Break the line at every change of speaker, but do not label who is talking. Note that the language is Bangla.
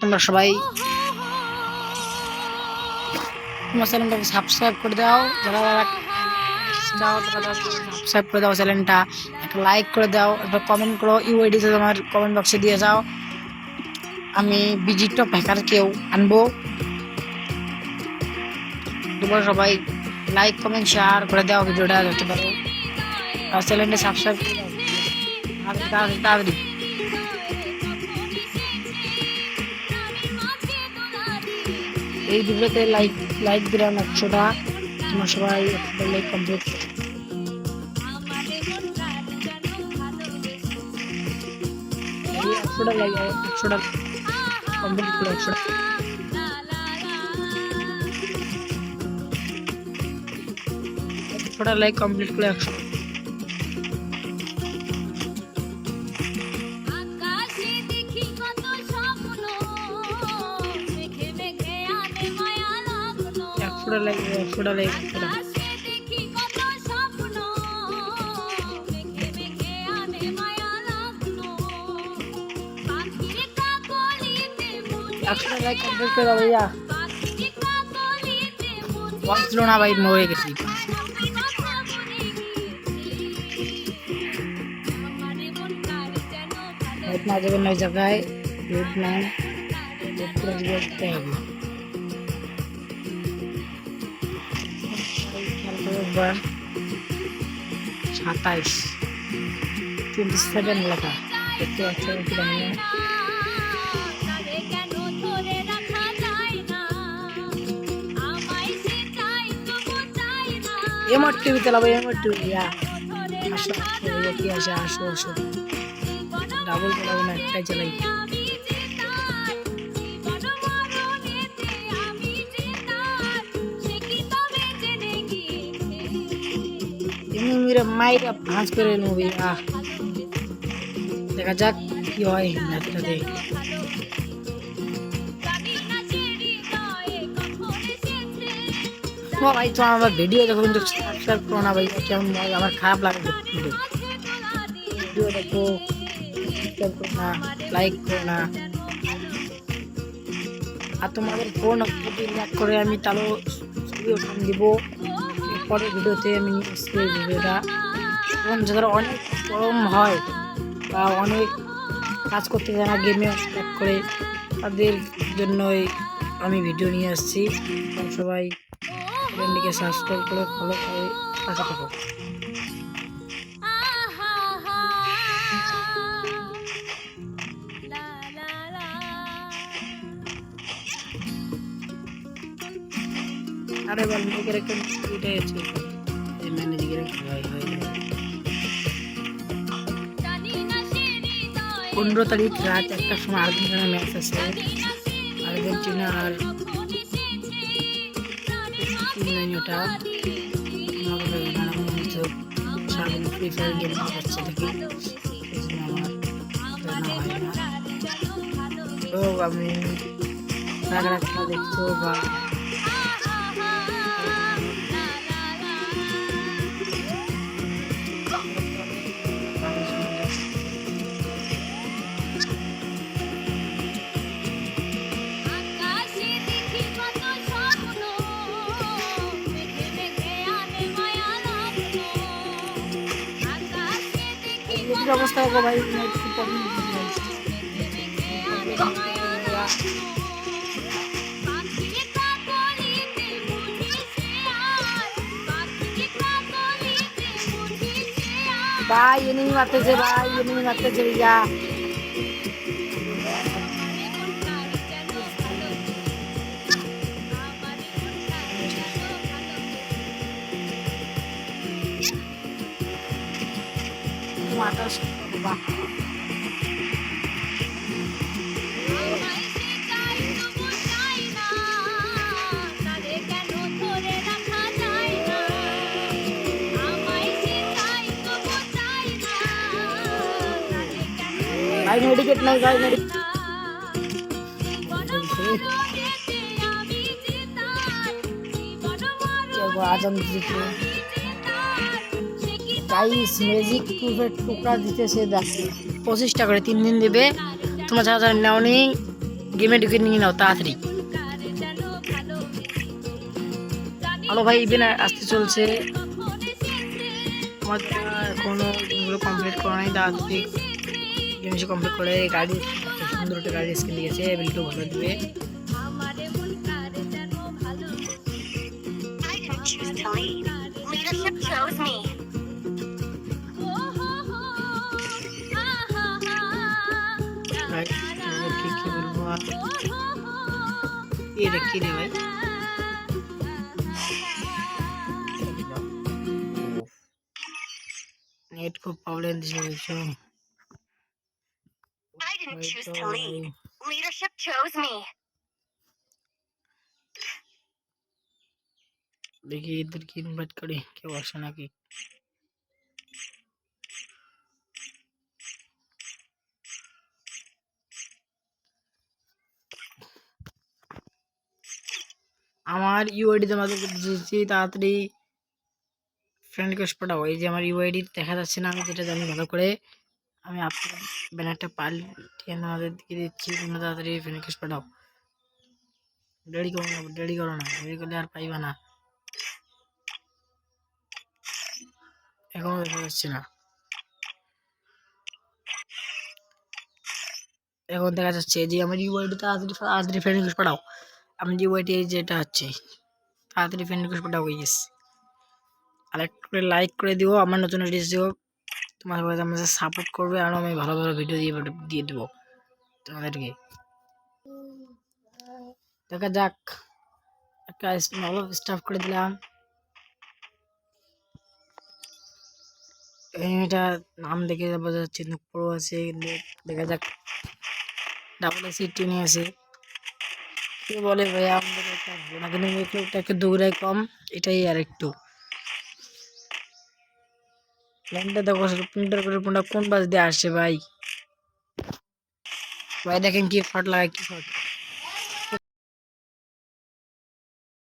তোমরা সবাই তোমার চ্যানেলটাকে সাবস্ক্রাইব করে দাও, যারা যারা দাও তারা সাবস্ক্রাইব করে দাও চ্যানেলটা, একটা লাইক করে দাও, একটা কমেন্ট করো, ইউআইডিতে তোমার কমেন্ট বক্সে দিয়ে যাও। আমি বিজি টপ হ্যাকার কেউ আনবো। তোমরা সবাই লাইক কমেন্ট শেয়ার করে দাও, ভিডিওটা দেখতে পারো, আর চ্যানেলটা সাবস্ক্রাইব করে দাও তাড়াতাড়ি। এই ভিডিওতে লাইক দিলাম 100টা, তোমরা সবাই লাইক কমপ্লিট 100টা লাইক 100টা কমপ্লিট করে 100টা লাইক কমপ্লিট করে 100। লাইক কমপ্লিট করে দাও ভাইয়া, বলছিল না ভাই মরে গেছি। না যাবেন ওই জায়গায়, খেয়াল করে 27 লেখা দেখতে পাচ্ছেন। এমআর টিভি চালাবো, এমআর টিভি আসো কি আসে, আসো আসো, ডাবল চালাবো না, একটাই চালাই। মাইরা ভাঁজ করে নেবো, দেখা যাক কি হয় ম্যাচটাতে। ভাই তো আমার ভিডিও দেখো, কিন্তু সাবস্ক্রাইব করো না ভাই, কেমন আমার খারাপ লাগে ভিডিও দেখো, সাবস্ক্রাইব করো না, লাইক করো না। আর তোমাদের ফোন ল্যাক করে আমি তাহলে ছবি ওঠান দিব পরের ভিডিওতে। আমি ভিডিওটা এবং যাদের অনেক গরম হয় বা অনেক কাজ করতে যায় না, গেমে ল্যাক করে, তাদের জন্যই আমি ভিডিও নিয়ে আসছি। সবাই চ্যানেলটিকে সাবস্ক্রাইব করে ফলো করে পাশে থাকো। আরে বল মেয়েদের একটা এটাই আছে, এই ম্যানেজারের হয় 15 তারিখ রাত 1টার সময় আর্জেন্টিনা ম্যাচ আছে। আর্জেন্টিনা আর ওটা ফ্রি ফায়ার গেম হচ্ছে দেখি, তো আমি খেলা দেখছো বা অবস্থা হবে ভাই, भाई ये नहीं मारते थे भाई, ये नहीं मारते थे भैया। भाई मेडिकेट नहीं, भाई मेडिकेट আজান দিতে গাইস ম্যাজিক প্রুফের টুকরা দিতেছে 25 টাকা করে 3 দিন দেবে। তোমরা যারা যারা নাওনি গেমে ঢুকে নিয়ে নাও তাড়াতাড়ি। হ্যালো ভাই, ইভেন্ট আসতে চলছে। আমার এখনো গেমগুলো কমপ্লিট করা নাই, তাড়াতাড়ি গেম কমপ্লিট করে গাড়ি খুব সুন্দর একটা গাড়ি স্কিন দিয়েছে, এবিলিটিও ভালো দিবে। কি বলবো আর, এটা কি রে ভাই? নেট খুব প্রবলেম দিচ্ছে।
I didn't choose to lead. Leadership chose me.
দেখি এদেরকে ইনভাইট করি, কেউ আসে নাকি। আমার ইউআইডি তোমাদের দিয়েছি, তাড়াতাড়ি ফ্রেন্ড রিকোয়েস্ট পাঠাও। এই যে আমার ইউআইডি দেখা যাচ্ছে না, আমি যেটা জানি ভালো করে। আমি আপনার ব্যানারটা পাল্টিয়ে তোমাদের দিকে দিচ্ছি, তোমরা তাড়াতাড়ি ফ্রেন্ড রিকোয়েস্ট পাঠাও। দেরি করো না, দেরি করলে আর পাইবা না। এখনো দেখা যাচ্ছে না, এখন দেখা যাচ্ছে যে আমার ইউআইডি, তাড়াতাড়ি ফ্রেন্ড রিকোয়েস্ট পাঠাও। আমি ইউআইডি যেটা হচ্ছে, তাড়াতাড়ি ফ্রেন্ড রিকোয়েস্ট পাঠাও। গেস আর একটু করে লাইক করে দিও, আমার নতুন ভিডিও দিও, তোমার আমাদের সাপোর্ট করবে, আর আমি ভালো ভালো ভিডিও দিয়ে দেবো তোমাদেরকে। দেখা যাক, একটা ভালো স্টাফ করে দিলাম। এটা নাম দেখে বোঝা যাচ্ছে নুপুরো আছে, দেখা যাক। ডাবল এসি টিনে আছে, কে বলে ভাই আমাদের একটা না, কিন্তু একটু দৌড়াই কম, এটাই আর একটু। প্ল্যানটা দেখো, পুনটার করে পুনটা কোন বাস দিয়ে আসছে ভাই। ভাই দেখেন কি ফট লাগায়, কি ফট।